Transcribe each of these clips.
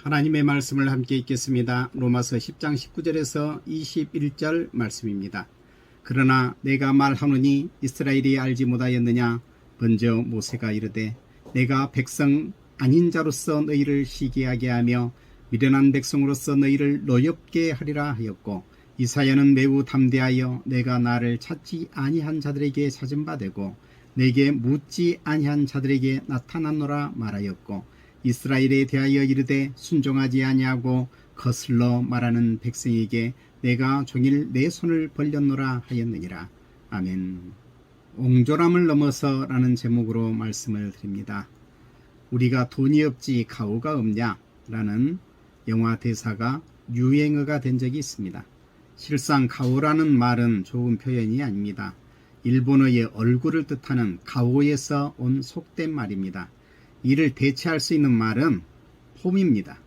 하나님의 말씀을 함께 읽겠습니다. 로마서 10장 19절에서 21절 말씀입니다. 그러나 내가 말하노니 이스라엘이 알지 못하였느냐? 먼저 모세가 이르되 내가 백성 아닌 자로서 너희를 시기하게 하며 미련한 백성으로서 너희를 노엽게 하리라 하였고, 이사야는 매우 담대하여 내가 나를 찾지 아니한 자들에게 찾은 바 되고 내게 묻지 아니한 자들에게 나타났노라 말하였고, 이스라엘에 대하여 이르되 순종하지 아니하고 거슬러 말하는 백성에게 내가 종일 내 손을 벌렸노라 하였느니라. 아멘. 옹졸함을 넘어서 라는 제목으로 말씀을 드립니다. 우리가 돈이 없지 가오가 없냐? 라는 영화 대사가 유행어가 된 적이 있습니다. 실상 가오라는 말은 좋은 표현이 아닙니다. 일본어의 얼굴을 뜻하는 가오에서 온 속된 말입니다. 이를 대체할 수 있는 말은 폼입니다.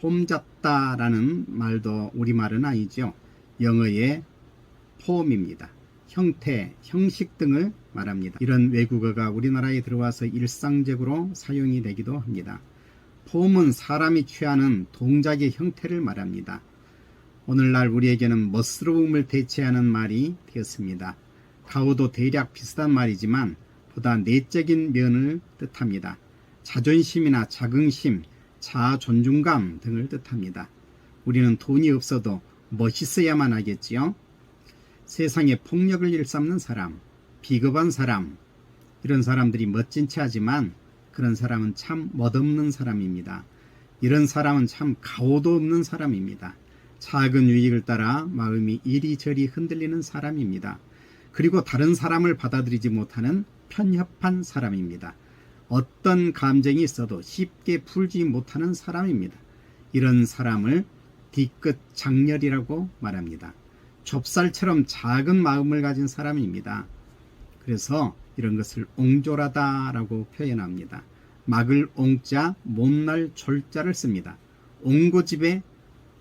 폼잡다라는 말도 우리말은 아니죠. 영어의 폼입니다. 형태, 형식 등을 말합니다. 이런 외국어가 우리나라에 들어와서 일상적으로 사용이 되기도 합니다. 폼은 사람이 취하는 동작의 형태를 말합니다. 오늘날 우리에게는 멋스러움을 대체하는 말이 되었습니다. 가오도 대략 비슷한 말이지만 보다 내적인 면을 뜻합니다. 자존심이나 자긍심, 자존중감 등을 뜻합니다. 우리는 돈이 없어도 멋있어야만 하겠지요. 세상에 폭력을 일삼는 사람, 비겁한 사람, 이런 사람들이 멋진 체 하지만 그런 사람은 참 멋없는 사람입니다. 이런 사람은 참 가오도 없는 사람입니다. 작은 유익을 따라 마음이 이리저리 흔들리는 사람입니다. 그리고 다른 사람을 받아들이지 못하는 편협한 사람입니다. 어떤 감정이 있어도 쉽게 풀지 못하는 사람입니다. 이런 사람을 뒤끝 장렬이라고 말합니다. 좁쌀처럼 작은 마음을 가진 사람입니다. 그래서 이런 것을 옹졸하다라고 표현합니다. 막을 옹자, 못날 졸자를 씁니다. 옹고집의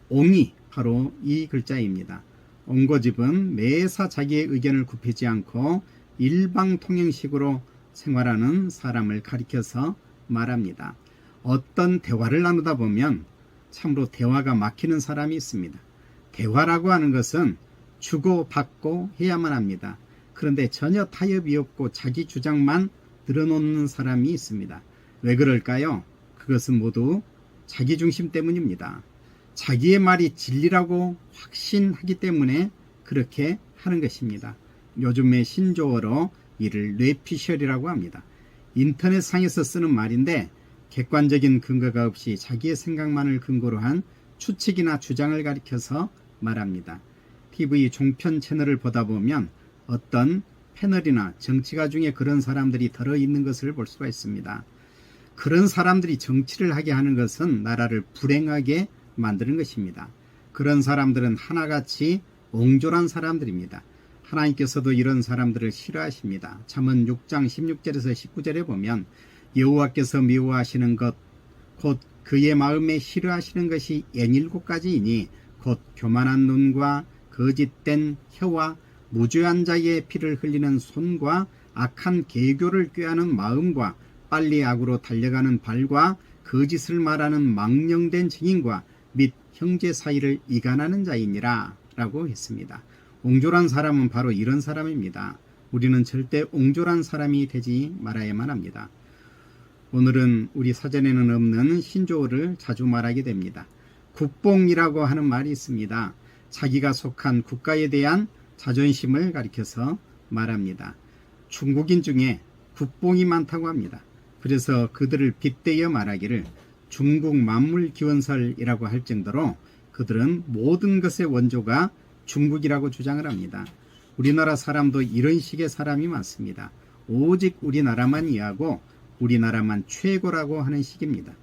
옹이 바로 이 글자입니다. 옹고집은 매사 자기의 의견을 굽히지 않고 일방통행식으로 생활하는 사람을 가리켜서 말합니다. 어떤 대화를 나누다 보면 참으로 대화가 막히는 사람이 있습니다. 대화라고 하는 것은 주고받고 해야만 합니다. 그런데 전혀 타협이 없고 자기 주장만 늘어놓는 사람이 있습니다. 왜 그럴까요? 그것은 모두 자기중심 때문입니다. 자기의 말이 진리라고 확신하기 때문에 그렇게 하는 것입니다. 요즘의 신조어로 이를 뇌피셜이라고 합니다. 인터넷상에서 쓰는 말인데 객관적인 근거가 없이 자기의 생각만을 근거로 한 추측이나 주장을 가리켜서 말합니다. TV 종편 채널을 보다 보면 어떤 패널이나 정치가 중에 그런 사람들이 들어있는 것을 볼 수가 있습니다. 그런 사람들이 정치를 하게 하는 것은 나라를 불행하게 만드는 것입니다. 그런 사람들은 하나같이 옹졸한 사람들입니다. 하나님께서도 이런 사람들을 싫어하십니다. 잠언 6장 16절에서 19절에 보면 여호와께서 미워하시는 것 곧 그의 마음에 싫어하시는 것이 67가지이니 곧 교만한 눈과 거짓된 혀와 무죄한 자의 피를 흘리는 손과 악한 계교를 꾀하는 마음과 빨리 악으로 달려가는 발과 거짓을 말하는 망령된 증인과 및 형제 사이를 이간하는 자이니라 라고 했습니다. 옹졸한 사람은 바로 이런 사람입니다. 우리는 절대 옹졸한 사람이 되지 말아야만 합니다. 오늘은 우리 사전에는 없는 신조어를 자주 말하게 됩니다. 국뽕이라고 하는 말이 있습니다. 자기가 속한 국가에 대한 자존심을 가리켜서 말합니다. 중국인 중에 국뽕이 많다고 합니다. 그래서 그들을 빗대어 말하기를 중국 만물기원설이라고 할 정도로 그들은 모든 것의 원조가 중국이라고 주장을 합니다. 우리나라 사람도 이런 식의 사람이 많습니다. 오직 우리나라만 이해하고 우리나라만 최고라고 하는 식입니다.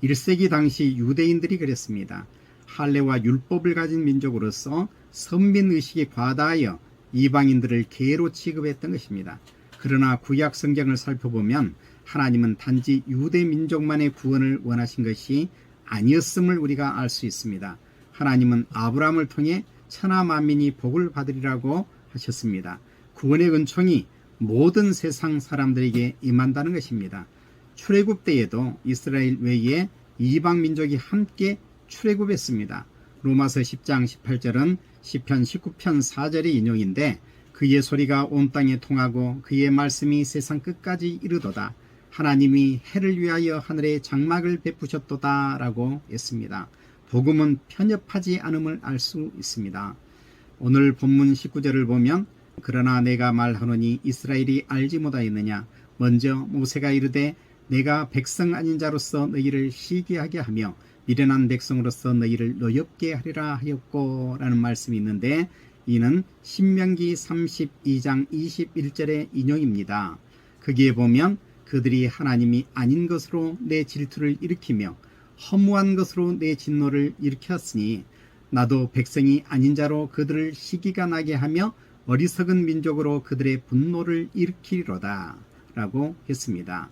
1세기 당시 유대인들이 그랬습니다. 할례와 율법을 가진 민족으로서 선민의식이 과다하여 이방인들을 개로 취급했던 것입니다. 그러나 구약 성경을 살펴보면 하나님은 단지 유대 민족만의 구원을 원하신 것이 아니었음을 우리가 알 수 있습니다. 하나님은 아브라함을 통해 천하 만민이 복을 받으리라고 하셨습니다. 구원의 은총이 모든 세상 사람들에게 임한다는 것입니다. 출애굽 때에도 이스라엘 외에 이방 민족이 함께 출애굽했습니다. 로마서 10장 18절은 시편 19편 4절의 인용인데 그의 소리가 온 땅에 통하고 그의 말씀이 세상 끝까지 이르도다. 하나님이 해를 위하여 하늘에 장막을 베푸셨도다 라고 했습니다. 복음은 편협하지 않음을 알 수 있습니다. 오늘 본문 19절을 보면 그러나 내가 말하노니 이스라엘이 알지 못하였느냐. 먼저 모세가 이르되 내가 백성 아닌 자로서 너희를 시기하게 하며 미련한 백성으로서 너희를 노엽게 하리라 하였고 라는 말씀이 있는데 이는 신명기 32장 21절의 인용입니다. 거기에 보면 그들이 하나님이 아닌 것으로 내 질투를 일으키며 허무한 것으로 내 진노를 일으켰으니 나도 백성이 아닌 자로 그들을 시기가 나게 하며 어리석은 민족으로 그들의 분노를 일으키리로다 라고 했습니다.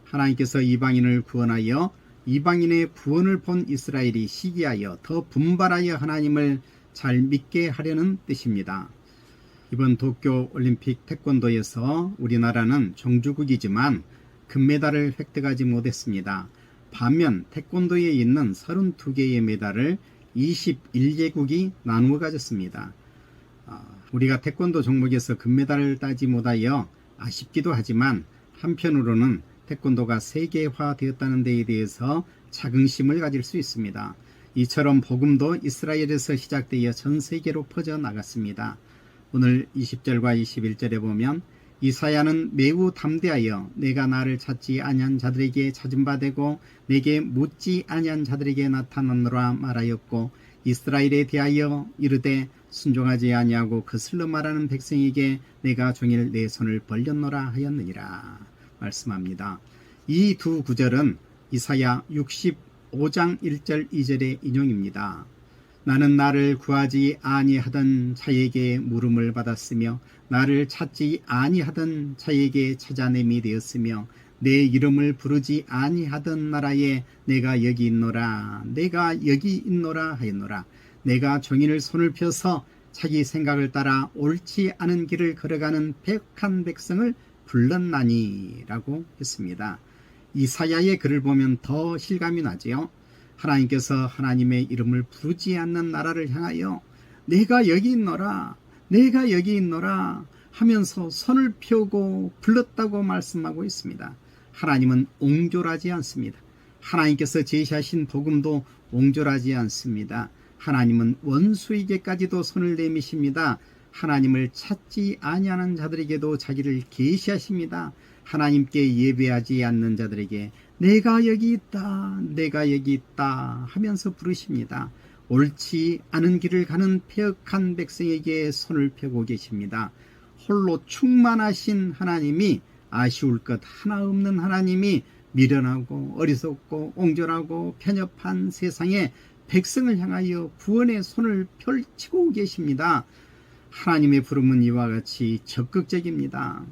하나님께서 이방인을 구원하여 이방인의 구원을 본 이스라엘이 시기하여 더 분발하여 하나님을 잘 믿게 하려는 뜻입니다. 이번 도쿄올림픽 태권도에서 우리나라는 종주국이지만 금메달을 획득하지 못했습니다. 반면 태권도에 있는 32개의 메달을 21개국이 나누어 가졌습니다. 우리가 태권도 종목에서 금메달을 따지 못하여 아쉽기도 하지만 한편으로는 태권도가 세계화되었다는 데에 대해서 자긍심을 가질 수 있습니다. 이처럼 복음도 이스라엘에서 시작되어 전 세계로 퍼져나갔습니다. 오늘 20절과 21절에 보면 이사야는 매우 담대하여 내가 나를 찾지 아니한 자들에게 찾은 바 되고 내게 묻지 아니한 자들에게 나타났노라 말하였고 이스라엘에 대하여 이르되 순종하지 아니하고 거슬러 말하는 백성에게 내가 종일 내 손을 벌렸노라 하였느니라 말씀합니다. 이 두 구절은 이사야 65장 1절 2절의 인용입니다. 나는 나를 구하지 아니하던 자에게 물음을 받았으며 나를 찾지 아니하던 자에게 찾아냄이 되었으며 내 이름을 부르지 아니하던 나라에 내가 여기 있노라 내가 여기 있노라 하였노라. 내가 종일 손을 펴서 자기 생각을 따라 옳지 않은 길을 걸어가는 백한 백성을 불렀나니 라고 했습니다. 이사야의 글을 보면 더 실감이 나지요. 하나님께서 하나님의 이름을 부르지 않는 나라를 향하여 내가 여기 있노라 내가 여기 있노라 하면서 손을 펴고 불렀다고 말씀하고 있습니다. 하나님은 옹졸하지 않습니다. 하나님께서 제시하신 복음도 옹졸하지 않습니다. 하나님은 원수에게까지도 손을 내미십니다. 하나님을 찾지 아니하는 자들에게도 자기를 계시하십니다. 하나님께 예배하지 않는 자들에게 내가 여기 있다 내가 여기 있다 하면서 부르십니다. 옳지 않은 길을 가는 폐역한 백성에게 손을 펴고 계십니다. 홀로 충만하신 하나님이 아쉬울 것 하나 없는 하나님이 미련하고 어리석고 옹졸하고 편협한 세상에 백성을 향하여 구원의 손을 펼치고 계십니다. 하나님의 부름은 이와 같이 적극적입니다.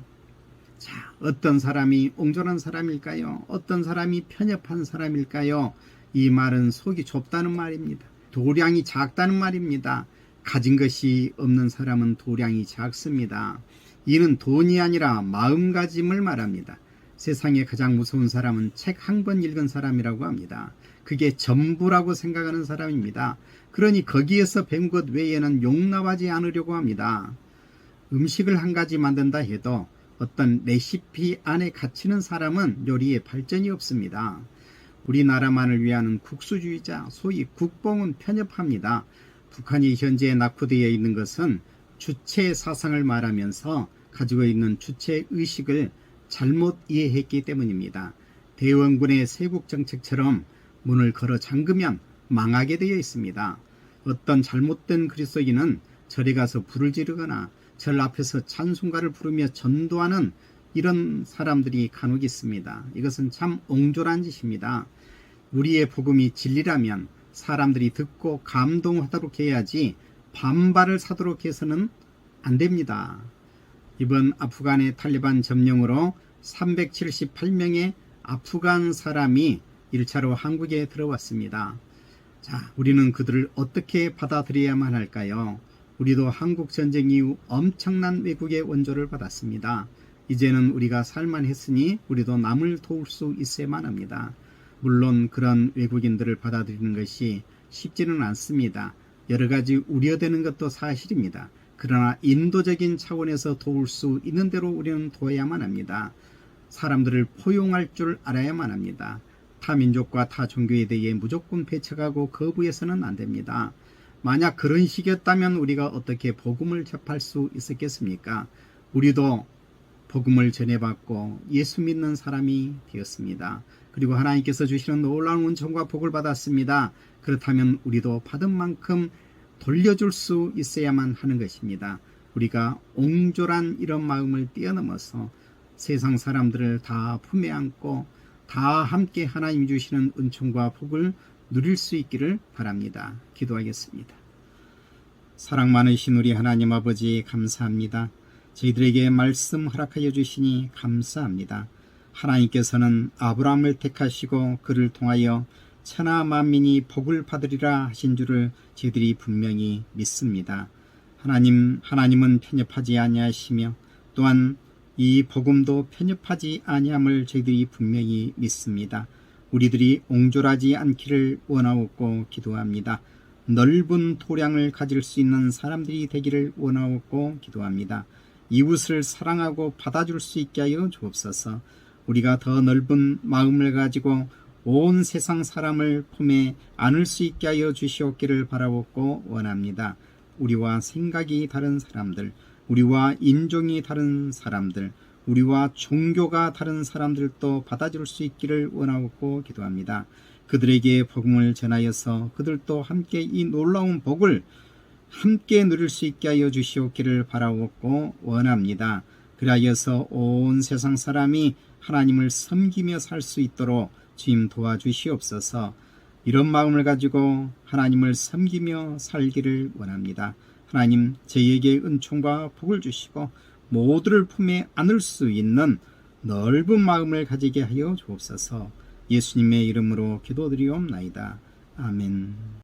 자, 어떤 사람이 옹졸한 사람일까요? 어떤 사람이 편협한 사람일까요? 이 말은 속이 좁다는 말입니다. 도량이 작다는 말입니다. 가진 것이 없는 사람은 도량이 작습니다. 이는 돈이 아니라 마음가짐을 말합니다. 세상에 가장 무서운 사람은 책 한 번 읽은 사람이라고 합니다. 그게 전부라고 생각하는 사람입니다. 그러니 거기에서 배운 것 외에는 용납하지 않으려고 합니다. 음식을 한 가지 만든다 해도 어떤 레시피 안에 갇히는 사람은 요리에 발전이 없습니다. 우리나라만을 위하는 국수주의자, 소위 국뽕은 편협합니다. 북한이 현재 낙후되어 있는 것은 주체 사상을 말하면서 가지고 있는 주체 의식을 잘못 이해했기 때문입니다. 대원군의 세국 정책처럼 문을 걸어 잠그면 망하게 되어 있습니다. 어떤 잘못된 그리스도인은 절에 가서 불을 지르거나 절 앞에서 찬송가를 부르며 전도하는 이런 사람들이 간혹 있습니다. 이것은 참 옹졸한 짓입니다. 우리의 복음이 진리라면 사람들이 듣고 감동하도록 해야지 반발을 사도록 해서는 안 됩니다. 이번 아프간의 탈리반 점령으로 378명의 아프간 사람이 1차로 한국에 들어왔습니다. 자, 우리는 그들을 어떻게 받아들여야만 할까요? 우리도 한국 전쟁 이후 엄청난 외국의 원조를 받았습니다. 이제는 우리가 살만했으니 우리도 남을 도울 수 있어야만 합니다. 물론 그런 외국인들을 받아들이는 것이 쉽지는 않습니다. 여러 가지 우려되는 것도 사실입니다. 그러나 인도적인 차원에서 도울 수 있는 대로 우리는 도와야만 합니다. 사람들을 포용할 줄 알아야만 합니다. 타 민족과 타 종교에 대해 무조건 배척하고 거부해서는 안 됩니다. 만약 그런 식이었다면 우리가 어떻게 복음을 접할 수 있었겠습니까? 우리도 복음을 전해받고 예수 믿는 사람이 되었습니다. 그리고 하나님께서 주시는 놀라운 은총과 복을 받았습니다. 그렇다면 우리도 받은 만큼 돌려줄 수 있어야만 하는 것입니다. 우리가 옹졸한 이런 마음을 뛰어넘어서 세상 사람들을 다 품에 안고 다 함께 하나님이 주시는 은총과 복을 누릴 수 있기를 바랍니다. 기도하겠습니다. 사랑 많으신 우리 하나님 아버지 감사합니다. 저희들에게 말씀 허락하여 주시니 감사합니다. 하나님께서는 아브라함을 택하시고 그를 통하여 천하 만민이 복을 받으리라 하신 줄을 저희들이 분명히 믿습니다. 하나님은 편협하지 아니하시며 또한 이 복음도 편협하지 아니함을 저희들이 분명히 믿습니다. 우리들이 옹졸하지 않기를 원하옵고 기도합니다. 넓은 도량을 가질 수 있는 사람들이 되기를 원하옵고 기도합니다. 이웃을 사랑하고 받아줄 수 있게 하여 주옵소서. 우리가 더 넓은 마음을 가지고 온 세상 사람을 품에 안을 수 있게 하여 주시옵기를 바라옵고 원합니다. 우리와 생각이 다른 사람들, 우리와 인종이 다른 사람들, 우리와 종교가 다른 사람들도 받아줄 수 있기를 원하고 기도합니다. 그들에게 복음을 전하여서 그들도 함께 이 놀라운 복을 함께 누릴 수 있게 하여 주시옵기를 바라옵고 원합니다. 그리하여서 온 세상 사람이 하나님을 섬기며 살 수 있도록 주님 도와주시옵소서. 이런 마음을 가지고 하나님을 섬기며 살기를 원합니다. 하나님, 저희에게 은총과 복을 주시고 모두를 품에 안을 수 있는 넓은 마음을 가지게 하여 주옵소서. 예수님의 이름으로 기도드리옵나이다. 아멘.